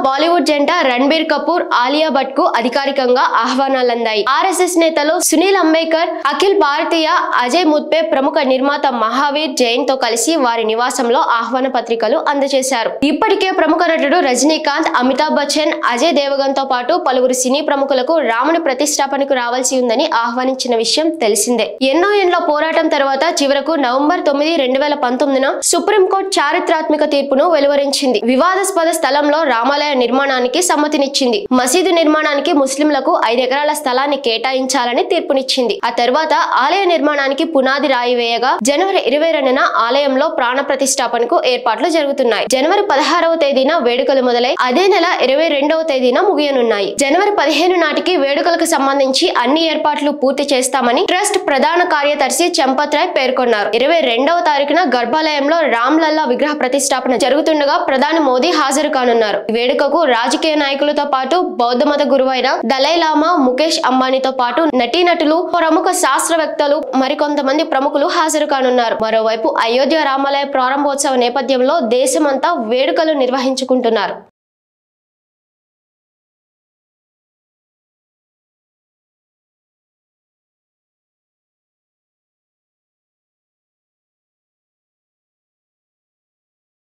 బాలీవుడ్ జంట రణబీర్ కపూర్, ఆలియా భట్ కు అధికారికంగా ఆహ్వానాలందాయి. ఆర్ఎస్ఎస్ నేతలు సునీల్ అంబేద్కర్, అఖిల్ భారతీయ, అజయ్ ముత్పే ప్రముఖ నిర్మాత మహావీర్ జైన్ తో కలిసి వారి నివాసంలో ఆహ్వాన పత్రికలు అందజేశారు. ఇప్పటికే ప్రముఖ నటుడు రజనీకాంత్, అమితాబ్ బచ్చన్, అజయ్ దేవగన్ తో పాటు పలువురు సినీ ప్రముఖులకు రాముని ప్రతిష్టాపనకు రావాల్సి ఉందని ఆహ్వానించిన విషయం తెలిసిందే. ఎన్నో ఏండ్ల పోరాటం తర్వాత చివరకు నవంబర్ 9, 2019 సుప్రీంకోర్టు చారిత్రాత్మక తీర్పును వెలువరించింది. వివాదాస్పద స్థలంలో రామాలయ నిర్మాణానికి సమ్మతినిచ్చింది. మసీదు నిర్మాణానికి ముస్లింలకు 5 ఎకరాల స్థలాన్ని కేటాయించాలని తీర్పునిచ్చింది. ఆ తర్వాత ఆలయ నిర్మాణానికి పునాది రాయి వేయగా జనవరి 22న ఆలయంలో ప్రాణ ప్రతిష్టాపనకు ఏర్పాట్లు జరుగుతున్నాయి. జనవరి 16వ తేదీన వేడుకలు మొదలై అదే నెల 22వ తేదీన ముగియనున్నాయి. జనవరి 15 నాటికి వేడుకలకు సంబంధించి అన్ని ఏర్పాట్లు పూర్తి చేస్తామని ట్రస్ట్ ప్రధాన కార్యదర్శి చంపత్ రాయ్ పేర్కొన్నారు. 22వ తారీఖున గర్భాలయంలో రామ్ లల్లా విగ్రహ ప్రతిష్టాపన జరుగుతుండగా ప్రధాని మోదీ హాజరు కానున్నారు. ఈ వేడుకకు రాజకీయ నాయకులతో పాటు బౌద్ధ మత గురువైన దలైలామా, ముఖేష్ అంబానీతో పాటు నటీనటులు, ప్రముఖ శాస్త్రవేత్తలు, మరికొంతమంది ప్రముఖులు హాజరు కానున్నారు. మరోవైపు అయోధ్య రామాలయ ప్రారంభోత్సవ నేపథ్యంలో దేశమంతా వేడుకలు నిర్వహించుకుంటున్నారు.